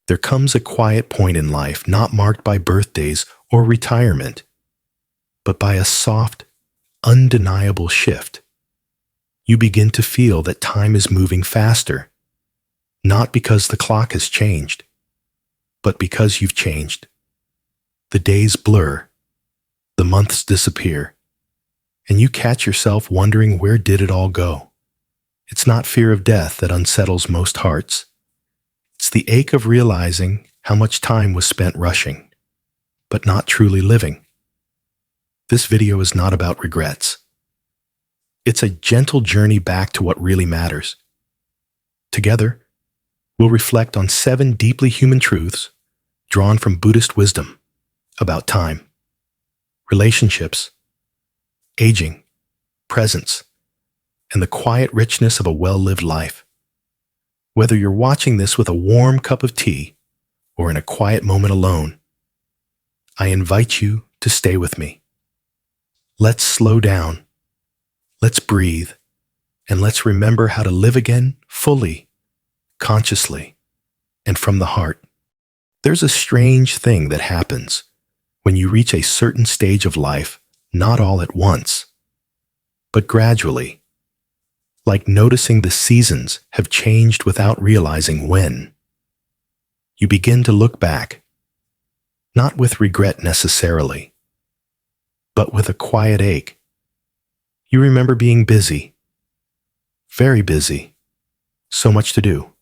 There comes a quiet point in life not marked by birthdays or retirement, but by a soft, undeniable shift. You begin to feel that time is moving faster, not because the clock has changed, but because you've changed. The days blur, the months disappear, and you catch yourself wondering, where did it all go? It's not fear of death that unsettles most hearts. It's the ache of realizing how much time was spent rushing, but not truly living. This video is not about regrets. It's a gentle journey back to what really matters. Together, we'll reflect on 7 deeply human truths drawn from Buddhist wisdom about time, relationships, aging, presence, and the quiet richness of a well-lived life. Whether you're watching this with a warm cup of tea or in a quiet moment alone, I invite you to stay with me. Let's slow down, let's breathe, and let's remember how to live again fully, consciously, and from the heart. There's a strange thing that happens when you reach a certain stage of life, not all at once, but gradually, like noticing the seasons have changed without realizing when. You begin to look back, not with regret necessarily, but with a quiet ache. You remember being busy, very busy, so much to do,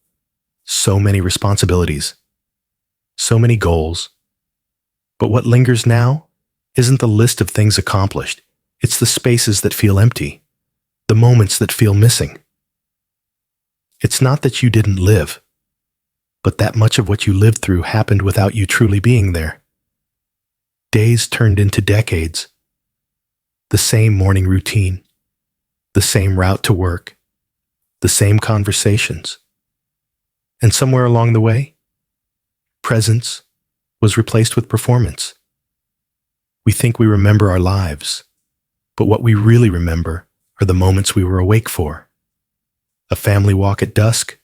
so many responsibilities, so many goals. But what lingers now isn't the list of things accomplished. It's the spaces that feel empty, the moments that feel missing. It's not that you didn't live, but that much of what you lived through happened without you truly being there. Days turned into decades. The same morning routine, the same route to work, the same conversations. And somewhere along the way, presence was replaced with performance. We think we remember our lives, but what we really remember are the moments we were awake for. A family walk at dusk,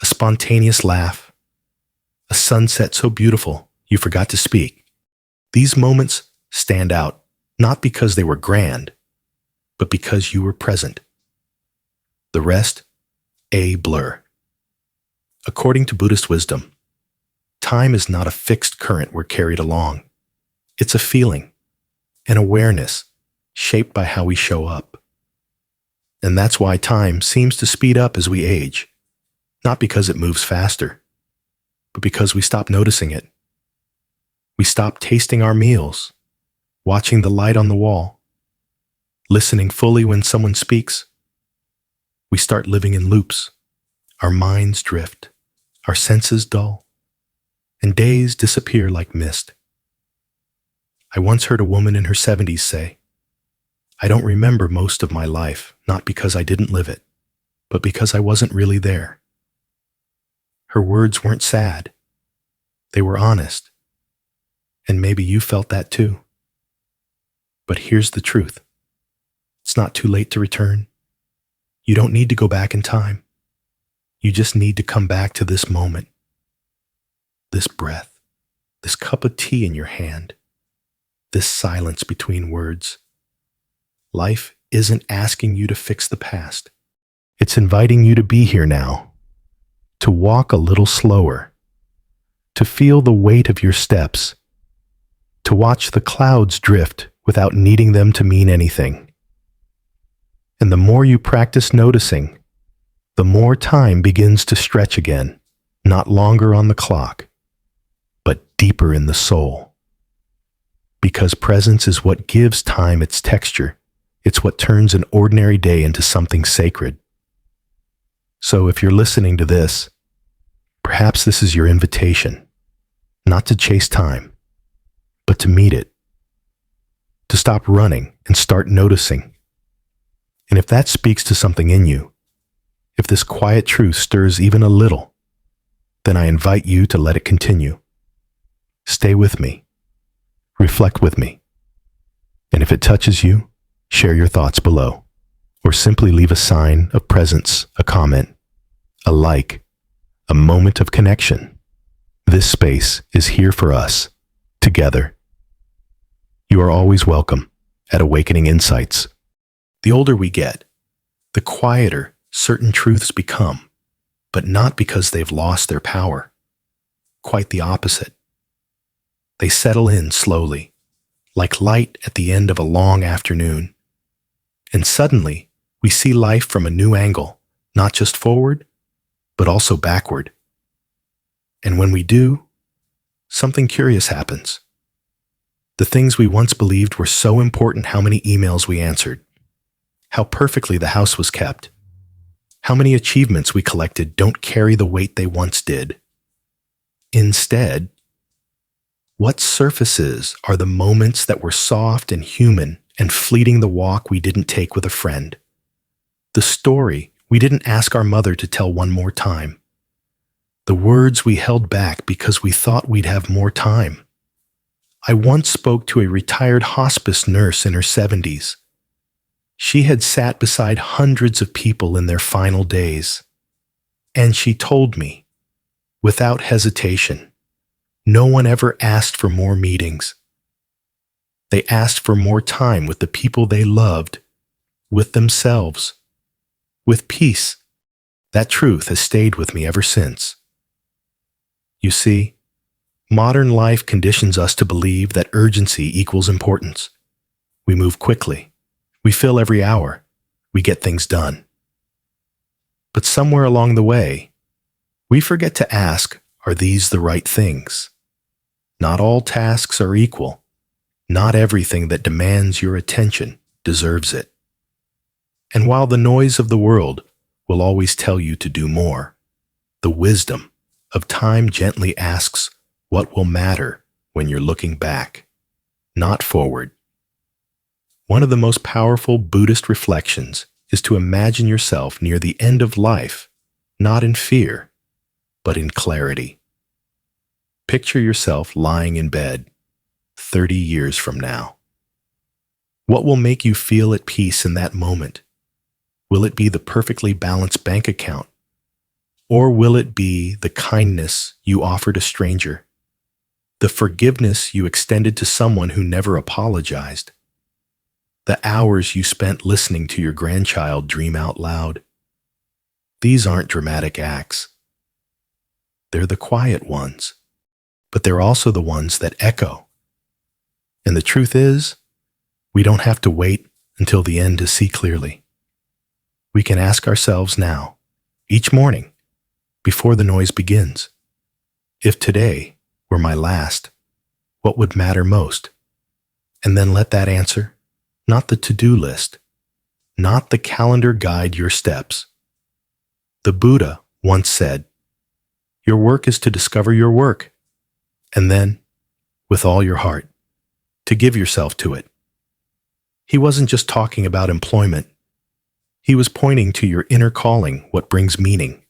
a spontaneous laugh, a sunset so beautiful you forgot to speak. These moments stand out not because they were grand, but because you were present. The rest, a blur. According to Buddhist wisdom, time is not a fixed current we're carried along. It's a feeling, an awareness shaped by how we show up. And that's why time seems to speed up as we age, not because it moves faster, but because we stop noticing it. We stop tasting our meals, watching the light on the wall, listening fully when someone speaks. We start living in loops. Our minds drift, our senses dull, and days disappear like mist. I once heard a woman in her 70s say, "I don't remember most of my life, not because I didn't live it, but because I wasn't really there." Her words weren't sad. They were honest. And maybe you felt that too. But here's the truth. It's not too late to return. You don't need to go back in time. You just need to come back to this moment, this breath, this cup of tea in your hand, this silence between words. Life isn't asking you to fix the past. It's inviting you to be here now, to walk a little slower, to feel the weight of your steps, to watch the clouds drift without needing them to mean anything. And the more you practice noticing, the more time begins to stretch again, not longer on the clock, but deeper in the soul. Because presence is what gives time its texture. It's what turns an ordinary day into something sacred. So if you're listening to this, perhaps this is your invitation, not to chase time, but to meet it, to stop running and start noticing. And if that speaks to something in you, if this quiet truth stirs even a little, then I invite you to let it continue. Stay with me. Reflect with me. And if it touches you, share your thoughts below, or simply leave a sign of presence, a comment, a like, a moment of connection. This space is here for us, together. You are always welcome at Awakening Insights. The older we get, the quieter certain truths become, but not because they've lost their power. Quite the opposite. They settle in slowly, like light at the end of a long afternoon. And suddenly, we see life from a new angle, not just forward, but also backward. And when we do, something curious happens. The things we once believed were so important, how many emails we answered, how perfectly the house was kept, how many achievements we collected don't carry the weight they once did. Instead, what surfaces are the moments that were soft and human and fleeting, the walk we didn't take with a friend, the story we didn't ask our mother to tell one more time, the words we held back because we thought we'd have more time. I once spoke to a retired hospice nurse in her 70s. She had sat beside hundreds of people in their final days, and she told me, without hesitation, no one ever asked for more meetings. They asked for more time with the people they loved, with themselves, with peace. That truth has stayed with me ever since. You see, modern life conditions us to believe that urgency equals importance. We move quickly. We fill every hour. We get things done. But somewhere along the way, we forget to ask, are these the right things? Not all tasks are equal. Not everything that demands your attention deserves it. And while the noise of the world will always tell you to do more, the wisdom of time gently asks what will matter when you're looking back, not forward. One of the most powerful Buddhist reflections is to imagine yourself near the end of life, not in fear, but in clarity. Picture yourself lying in bed 30 years from now. What will make you feel at peace in that moment? Will it be the perfectly balanced bank account? Or will it be the kindness you offered a stranger? The forgiveness you extended to someone who never apologized? The hours you spent listening to your grandchild dream out loud? These aren't dramatic acts. They're the quiet ones, but they're also the ones that echo. And the truth is, we don't have to wait until the end to see clearly. We can ask ourselves now, each morning, before the noise begins, if today were my last, what would matter most? And then let that answer, not the to-do list, not the calendar, guide your steps. The Buddha once said, your work is to discover your work, and then, with all your heart, to give yourself to it. He wasn't just talking about employment. He was pointing to your inner calling, what brings meaning,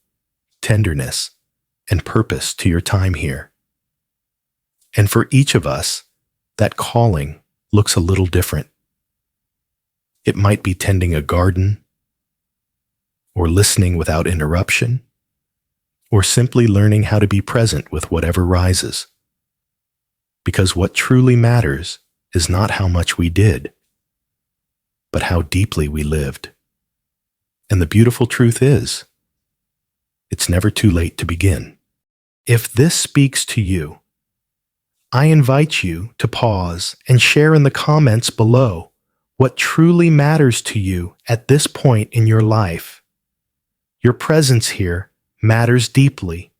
tenderness, and purpose to your time here. And for each of us, that calling looks a little different. It might be tending a garden, or listening without interruption, or simply learning how to be present with whatever rises. Because what truly matters is not how much we did, but how deeply we lived. And the beautiful truth is, it's never too late to begin. If this speaks to you, I invite you to pause and share in the comments below what truly matters to you at this point in your life. Your presence here matters deeply,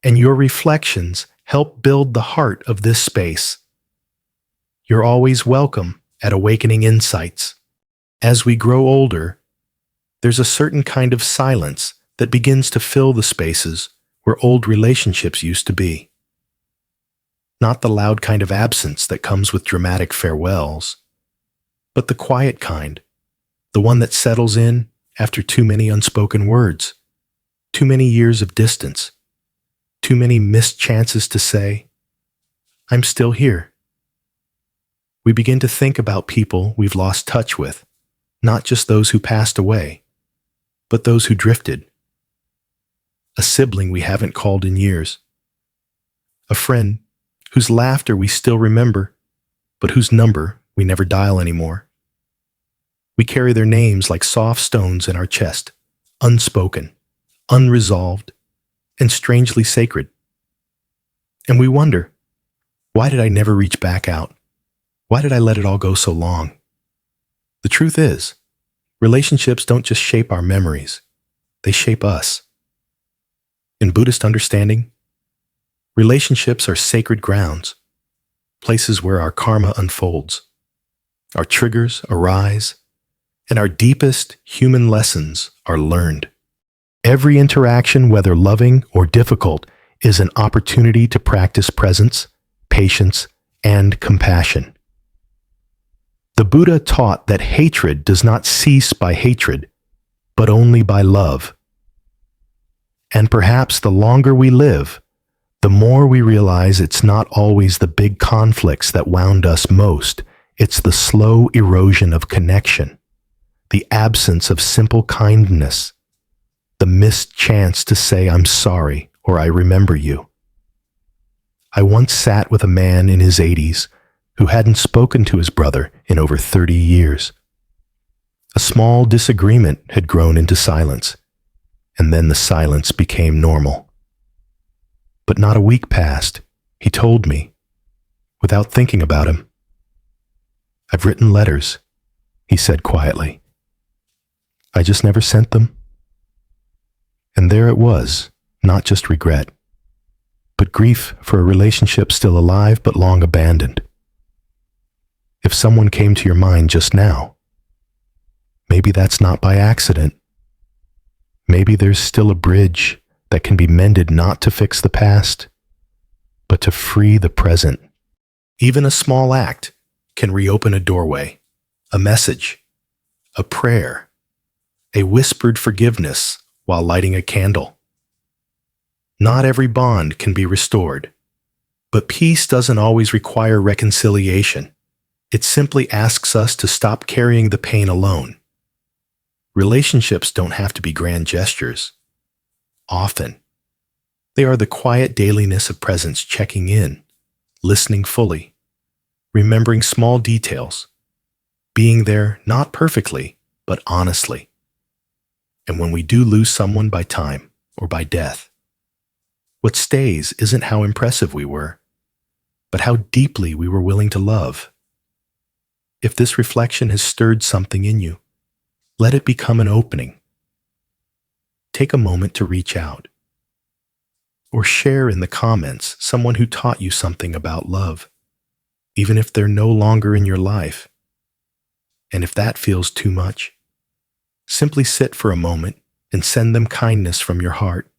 and your reflections help build the heart of this space. You're always welcome at Awakening Insights. As we grow older, there's a certain kind of silence that begins to fill the spaces where old relationships used to be. Not the loud kind of absence that comes with dramatic farewells, but the quiet kind, the one that settles in after too many unspoken words, too many years of distance, too many missed chances to say, I'm still here. We begin to think about people we've lost touch with, not just those who passed away, but those who drifted. A sibling we haven't called in years, a friend whose laughter we still remember, but whose number we never dial anymore. We carry their names like soft stones in our chest, unspoken, unresolved, and strangely sacred. And we wonder, why did I never reach back out? Why did I let it all go so long? The truth is, relationships don't just shape our memories, they shape us. In Buddhist understanding, relationships are sacred grounds, places where our karma unfolds, our triggers arise, and our deepest human lessons are learned. Every interaction, whether loving or difficult, is an opportunity to practice presence, patience, and compassion. The Buddha taught that hatred does not cease by hatred, but only by love. And perhaps the longer we live, the more we realize it's not always the big conflicts that wound us most. It's the slow erosion of connection, the absence of simple kindness, the missed chance to say I'm sorry or I remember you. I once sat with a man in his 80s who hadn't spoken to his brother in over 30 years. A small disagreement had grown into silence, and then the silence became normal. But not a week passed, he told me, without thinking about him. I've written letters, he said quietly. I just never sent them. And there it was, not just regret, but grief for a relationship still alive but long abandoned. If someone came to your mind just now, maybe that's not by accident. Maybe there's still a bridge that can be mended not to fix the past, but to free the present. Even a small act can reopen a doorway, a message, a prayer, a whispered forgiveness while lighting a candle. Not every bond can be restored, but peace doesn't always require reconciliation. It simply asks us to stop carrying the pain alone. Relationships don't have to be grand gestures. Often, they are the quiet dailiness of presence, checking in, listening fully, remembering small details, being there not perfectly, but honestly. And when we do lose someone by time or by death, what stays isn't how impressive we were, but how deeply we were willing to love. If this reflection has stirred something in you, let it become an opening. Take a moment to reach out, or share in the comments someone who taught you something about love, even if they're no longer in your life. And if that feels too much, simply sit for a moment and send them kindness from your heart.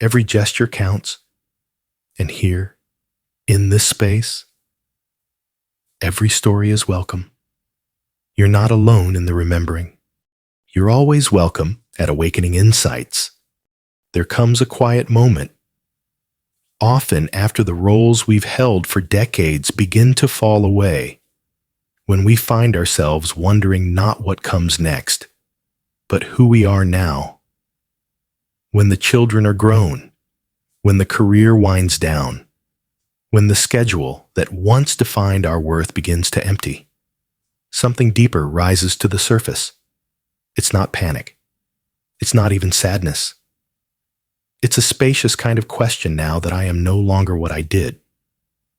Every gesture counts, and here, in this space, every story is welcome. You're not alone in the remembering. You're always welcome at Awakening Insights. There comes a quiet moment, often after the roles we've held for decades begin to fall away, when we find ourselves wondering not what comes next, but who we are now. When the children are grown, when the career winds down, when the schedule that once defined our worth begins to empty, something deeper rises to the surface. It's not panic. It's not even sadness. It's a spacious kind of question now that I am no longer what I did.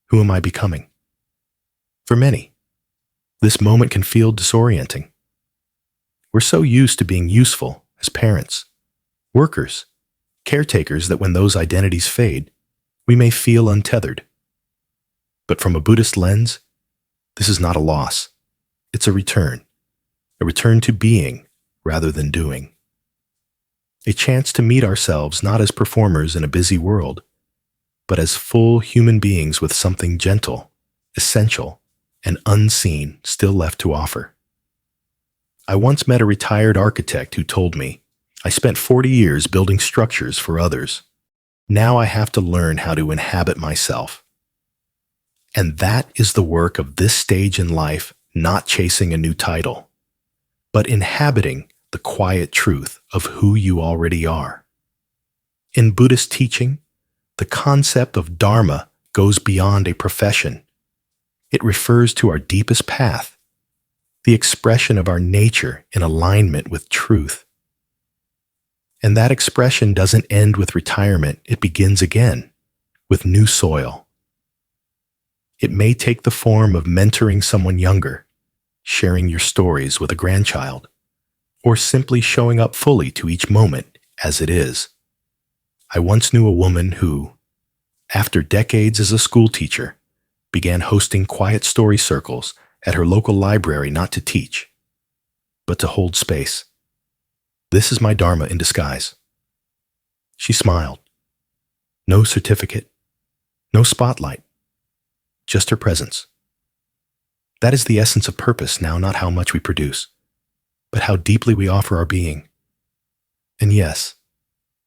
Who am I becoming? For many, this moment can feel disorienting. We're so used to being useful as parents, workers, caretakers that when those identities fade, we may feel untethered. But from a Buddhist lens, this is not a loss. It's a return to being rather than doing. A chance to meet ourselves not as performers in a busy world, but as full human beings with something gentle, essential, and unseen still left to offer. I once met a retired architect who told me, I spent 40 years building structures for others. Now I have to learn how to inhabit myself. And that is the work of this stage in life, not chasing a new title, but inhabiting the quiet truth of who you already are. In Buddhist teaching, The concept of Dharma goes beyond a profession. It refers to our deepest path, the expression of our nature in alignment with truth. And that expression doesn't end with retirement, it begins again, with new soil. It may take the form of mentoring someone younger, sharing your stories with a grandchild, or simply showing up fully to each moment as it is. I once knew a woman who, after decades as a school teacher, began hosting quiet story circles at her local library, not to teach, but to hold space. This is my Dharma in disguise. She smiled. No certificate, no spotlight, just her presence. That is the essence of purpose now, not how much we produce, but how deeply we offer our being. And yes,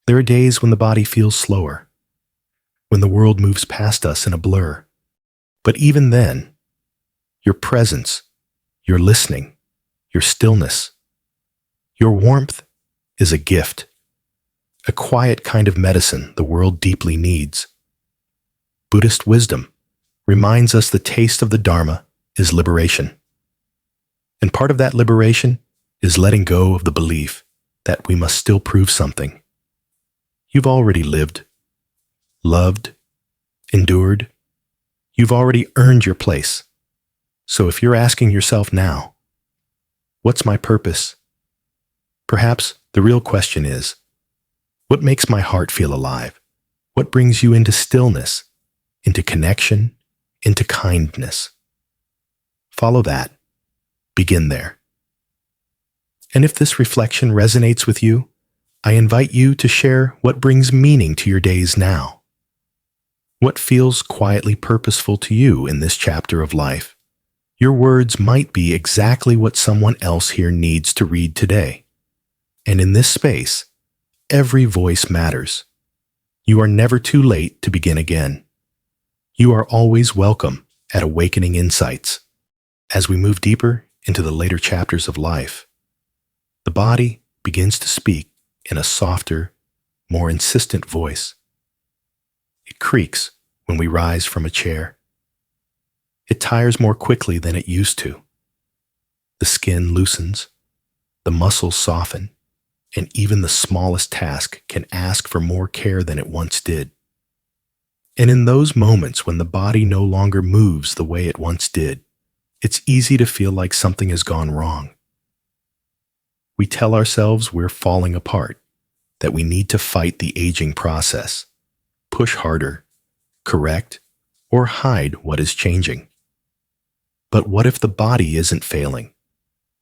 there are days when the body feels slower, when the world moves past us in a blur. But even then, your presence, your listening, your stillness, your warmth is a gift, a quiet kind of medicine the world deeply needs. Buddhist wisdom reminds us the taste of the Dharma is liberation. And part of that liberation is letting go of the belief that we must still prove something. You've already lived, loved, endured. You've already earned your place. So if you're asking yourself now, what's my purpose? Perhaps the real question is, what makes my heart feel alive? What brings you into stillness, into connection, into kindness? Follow that. Begin there. And if this reflection resonates with you, I invite you to share what brings meaning to your days now. What feels quietly purposeful to you in this chapter of life? Your words might be exactly what someone else here needs to read today. And in this space, every voice matters. You are never too late to begin again. You are always welcome at Awakening Insights. As we move deeper into the later chapters of life, the body begins to speak in a softer, more insistent voice. It creaks when we rise from a chair. It tires more quickly than it used to. The skin loosens, the muscles soften, and even the smallest task can ask for more care than it once did. And in those moments when the body no longer moves the way it once did, it's easy to feel like something has gone wrong. We tell ourselves we're falling apart, that we need to fight the aging process, push harder, correct, or hide what is changing. But what if the body isn't failing?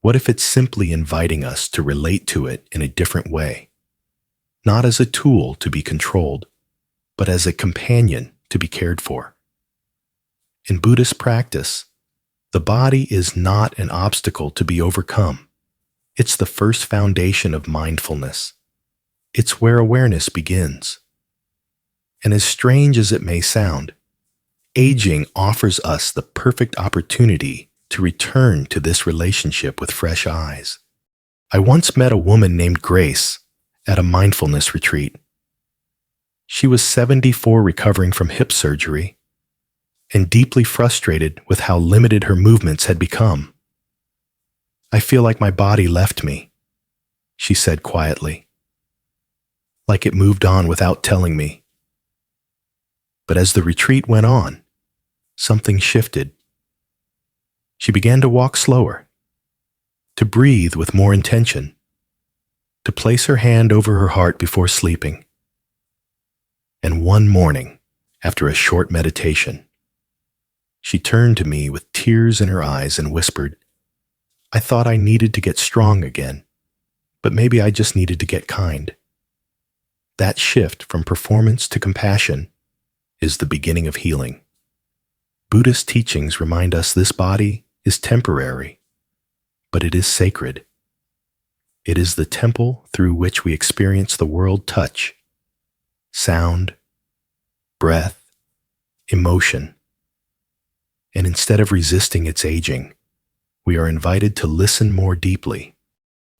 What if it's simply inviting us to relate to it in a different way? Not as a tool to be controlled, but as a companion to be cared for. In Buddhist practice, the body is not an obstacle to be overcome. It's the first foundation of mindfulness. It's where awareness begins. And as strange as it may sound, aging offers us the perfect opportunity to return to this relationship with fresh eyes. I once met a woman named Grace at a mindfulness retreat. She was 74, recovering from hip surgery, and deeply frustrated with how limited her movements had become. "I feel like my body left me," she said quietly, like it moved on without telling me. But as the retreat went on, something shifted. She began to walk slower, to breathe with more intention, to place her hand over her heart before sleeping. And one morning, after a short meditation, she turned to me with tears in her eyes and whispered, "I thought I needed to get strong again, but maybe I just needed to get kind." That shift from performance to compassion is the beginning of healing. Buddhist teachings remind us this body is temporary, but it is sacred. It is the temple through which we experience the world: touch, sound, breath, emotion. And instead of resisting its aging, we are invited to listen more deeply.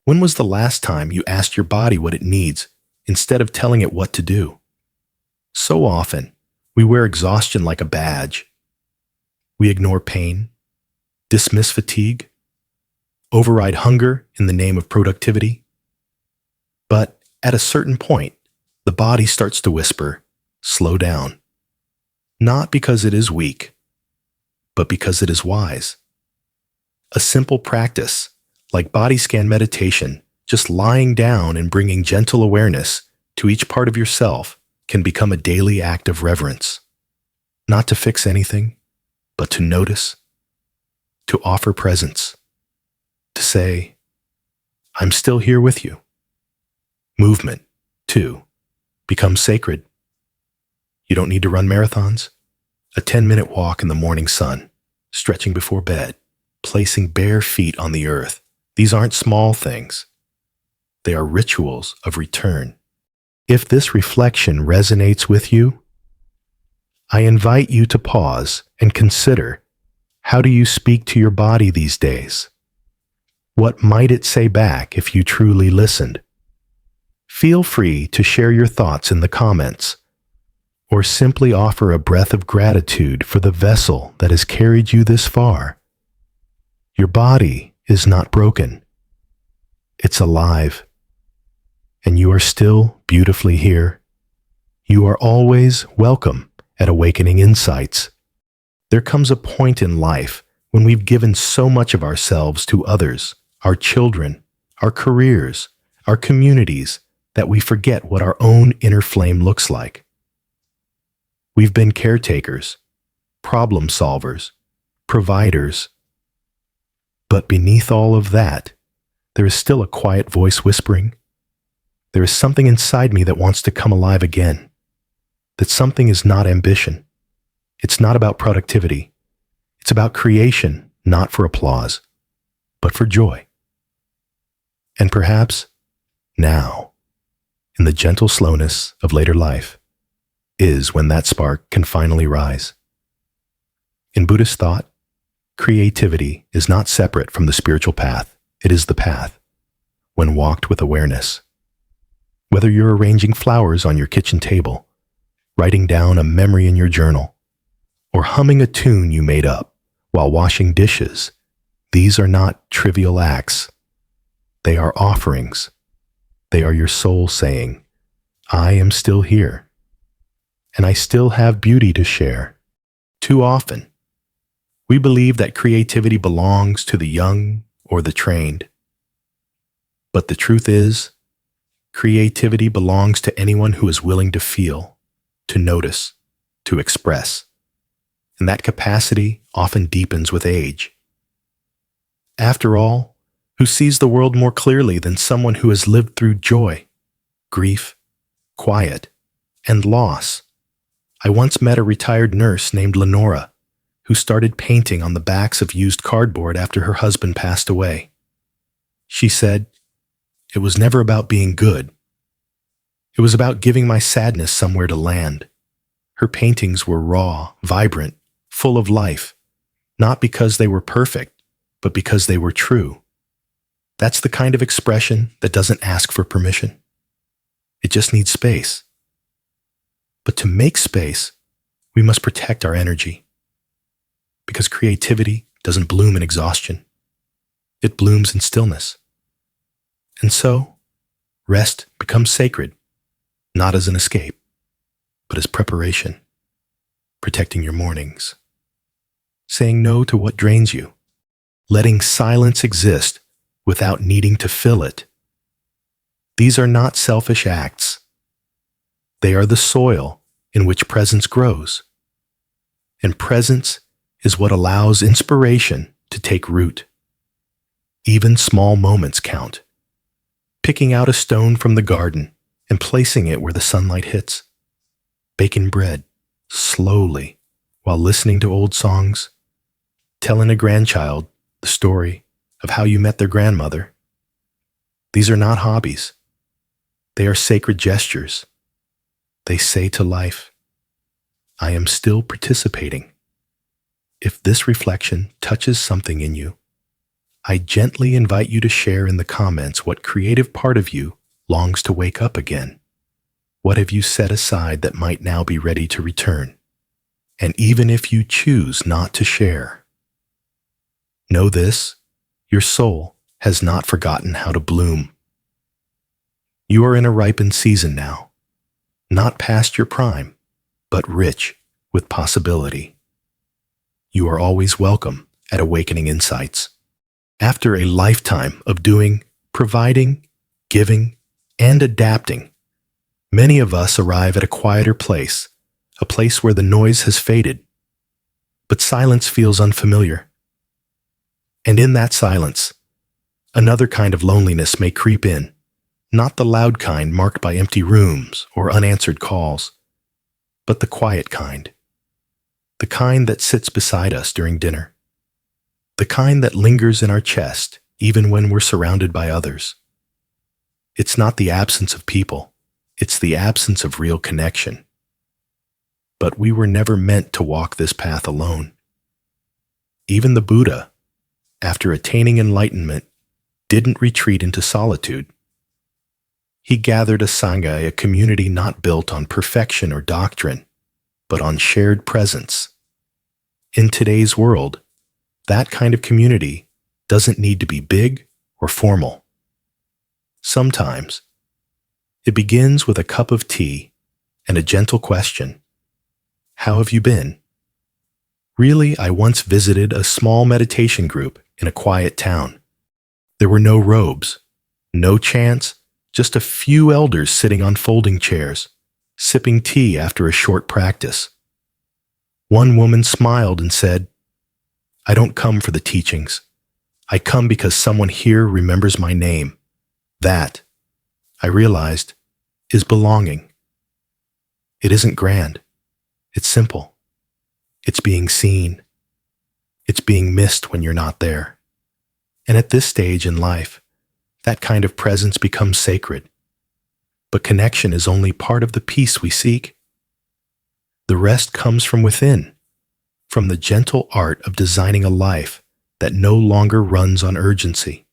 When was the last time you asked your body what it needs instead of telling it what to do? So often, we wear exhaustion like a badge. We ignore pain, dismiss fatigue, override hunger in the name of productivity. But at a certain point, the body starts to whisper, slow down. Not because it is weak, but because it is wise. A simple practice, like body scan meditation, just lying down and bringing gentle awareness to each part of yourself, can become a daily act of reverence. Not to fix anything, but to notice, to offer presence, to say, I'm still here with you. Movement, too, becomes sacred. You don't need to run marathons. A 10-minute walk in the morning sun, stretching before bed, placing bare feet on the earth. These aren't small things. They are rituals of return. If this reflection resonates with you, I invite you to pause and consider, how do you speak to your body these days? What might it say back if you truly listened? Feel free to share your thoughts in the comments, or simply offer a breath of gratitude for the vessel that has carried you this far. Your body is not broken. It's alive. And you are still beautifully here. You are always welcome at Awakening Insights. There comes a point in life when we've given so much of ourselves to others, our children, our careers, our communities, that we forget what our own inner flame looks like. We've been caretakers, problem solvers, providers. But beneath all of that, there is still a quiet voice whispering, there is something inside me that wants to come alive again. That something is not ambition. It's not about productivity. It's about creation, not for applause, but for joy. And perhaps now, in the gentle slowness of later life, is when that spark can finally rise. In Buddhist thought, creativity is not separate from the spiritual path. It is the path, when walked with awareness. Whether you're arranging flowers on your kitchen table, writing down a memory in your journal, or humming a tune you made up while washing dishes, these are not trivial acts. They are offerings. They are your soul saying, I am still here, and I still have beauty to share. Too often, we believe that creativity belongs to the young or the trained. But the truth is, creativity belongs to anyone who is willing to feel, to notice, to express. And that capacity often deepens with age. After all, who sees the world more clearly than someone who has lived through joy, grief, quiet, and loss? I once met a retired nurse named Lenora, who started painting on the backs of used cardboard after her husband passed away. She said, it was never about being good. It was about giving my sadness somewhere to land. Her paintings were raw, vibrant, full of life, not because they were perfect, but because they were true. That's the kind of expression that doesn't ask for permission. It just needs space. But to make space, we must protect our energy. Because creativity doesn't bloom in exhaustion. It blooms in stillness. And so, rest becomes sacred, not as an escape, but as preparation, protecting your mornings, saying no to what drains you, letting silence exist without needing to fill it. These are not selfish acts. They are the soil in which presence grows. And presence is what allows inspiration to take root. Even small moments count. Picking out a stone from the garden and placing it where the sunlight hits. Baking bread slowly while listening to old songs. Telling a grandchild the story of how you met their grandmother. These are not hobbies. They are sacred gestures. They say to life, I am still participating. If this reflection touches something in you, I gently invite you to share in the comments what creative part of you longs to wake up again. What have you set aside that might now be ready to return? And even if you choose not to share, know this, your soul has not forgotten how to bloom. You are in a ripened season now, not past your prime, but rich with possibility. You are always welcome at Awakening Insights. After a lifetime of doing, providing, giving, and adapting, many of us arrive at a quieter place, a place where the noise has faded, but silence feels unfamiliar. And in that silence, another kind of loneliness may creep in, not the loud kind marked by empty rooms or unanswered calls, but the quiet kind, the kind that sits beside us during dinner, the kind that lingers in our chest even when we're surrounded by others. It's not the absence of people, it's the absence of real connection. But we were never meant to walk this path alone. Even the Buddha, after attaining enlightenment, didn't retreat into solitude. He gathered a sangha, a community not built on perfection or doctrine, but on shared presence. In today's world, that kind of community doesn't need to be big or formal. Sometimes, it begins with a cup of tea and a gentle question. How have you been? Really, I once visited a small meditation group in a quiet town. There were no robes, no chants, just a few elders sitting on folding chairs, sipping tea after a short practice. One woman smiled and said, "I don't come for the teachings. I come because someone here remembers my name. That," I realized, is belonging. It isn't grand. It's simple. It's being seen. It's being missed when you're not there. And at this stage in life, that kind of presence becomes sacred. But connection is only part of the peace we seek. The rest comes from within, from the gentle art of designing a life that no longer runs on urgency,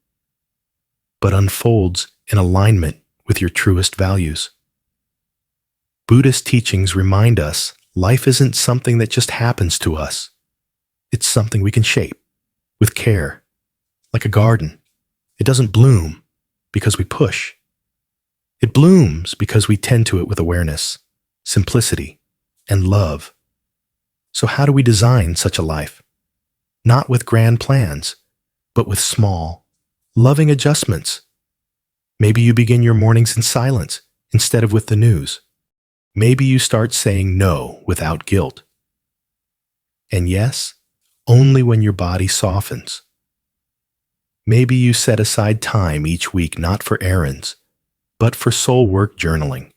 but unfolds in alignment with your truest values. Buddhist teachings remind us life isn't something that just happens to us. It's something we can shape with care, like a garden. It doesn't bloom because we push. It blooms because we tend to it with awareness, simplicity, and love. So how do we design such a life? Not with grand plans, but with small, loving adjustments. Maybe you begin your mornings in silence instead of with the news. Maybe you start saying no without guilt. And yes, only when your body softens. Maybe you set aside time each week not for errands, but for soul work journaling,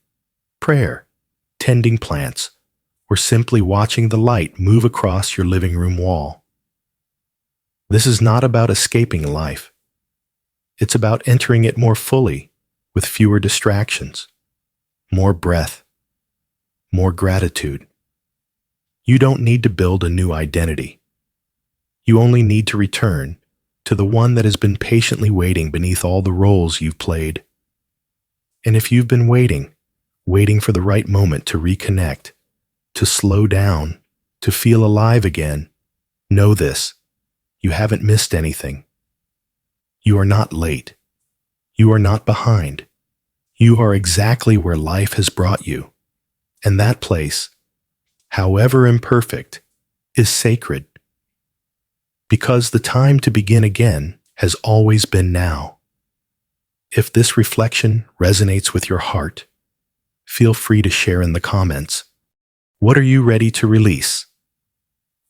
prayer, tending plants, or simply watching the light move across your living room wall. This is not about escaping life. It's about entering it more fully, with fewer distractions, more breath, more gratitude. You don't need to build a new identity. You only need to return to the one that has been patiently waiting beneath all the roles you've played. And if you've been waiting for the right moment to reconnect, to slow down, to feel alive again, know this, you haven't missed anything. You are not late. You are not behind. You are exactly where life has brought you. And that place, however imperfect, is sacred. Because the time to begin again has always been now. If this reflection resonates with your heart, feel free to share in the comments. What are you ready to release?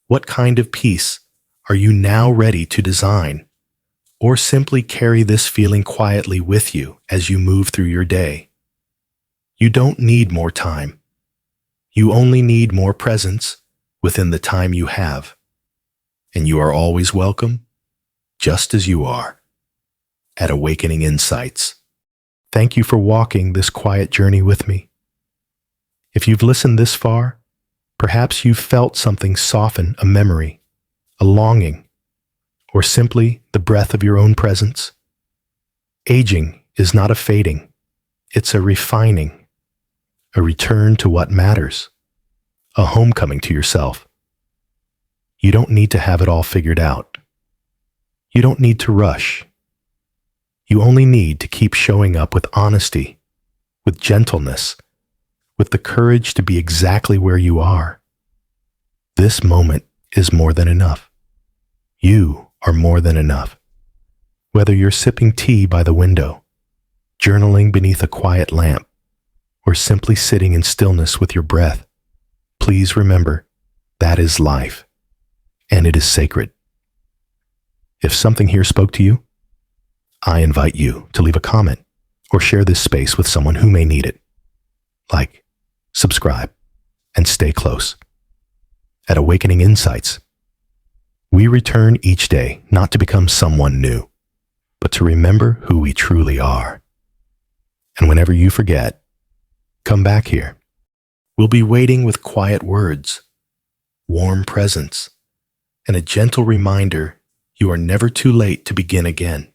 What kind of peace are you now ready to design? Or simply carry this feeling quietly with you as you move through your day. You don't need more time. You only need more presence within the time you have. And you are always welcome, just as you are, at Awakening Insights. Thank you for walking this quiet journey with me. If you've listened this far, perhaps you've felt something soften, a memory, a longing, or simply the breath of your own presence. Aging is not a fading, it's a refining, a return to what matters, a homecoming to yourself. You don't need to have it all figured out. You don't need to rush. You only need to keep showing up with honesty, with gentleness, with the courage to be exactly where you are. This moment is more than enough. You are more than enough. Whether you're sipping tea by the window, journaling beneath a quiet lamp, or simply sitting in stillness with your breath, please remember that is life, and it is sacred. If something here spoke to you, I invite you to leave a comment or share this space with someone who may need it. Like, subscribe, and stay close. At Awakening Insights, we return each day not to become someone new, but to remember who we truly are. And whenever you forget, come back here. We'll be waiting with quiet words, warm presence, and a gentle reminder you are never too late to begin again.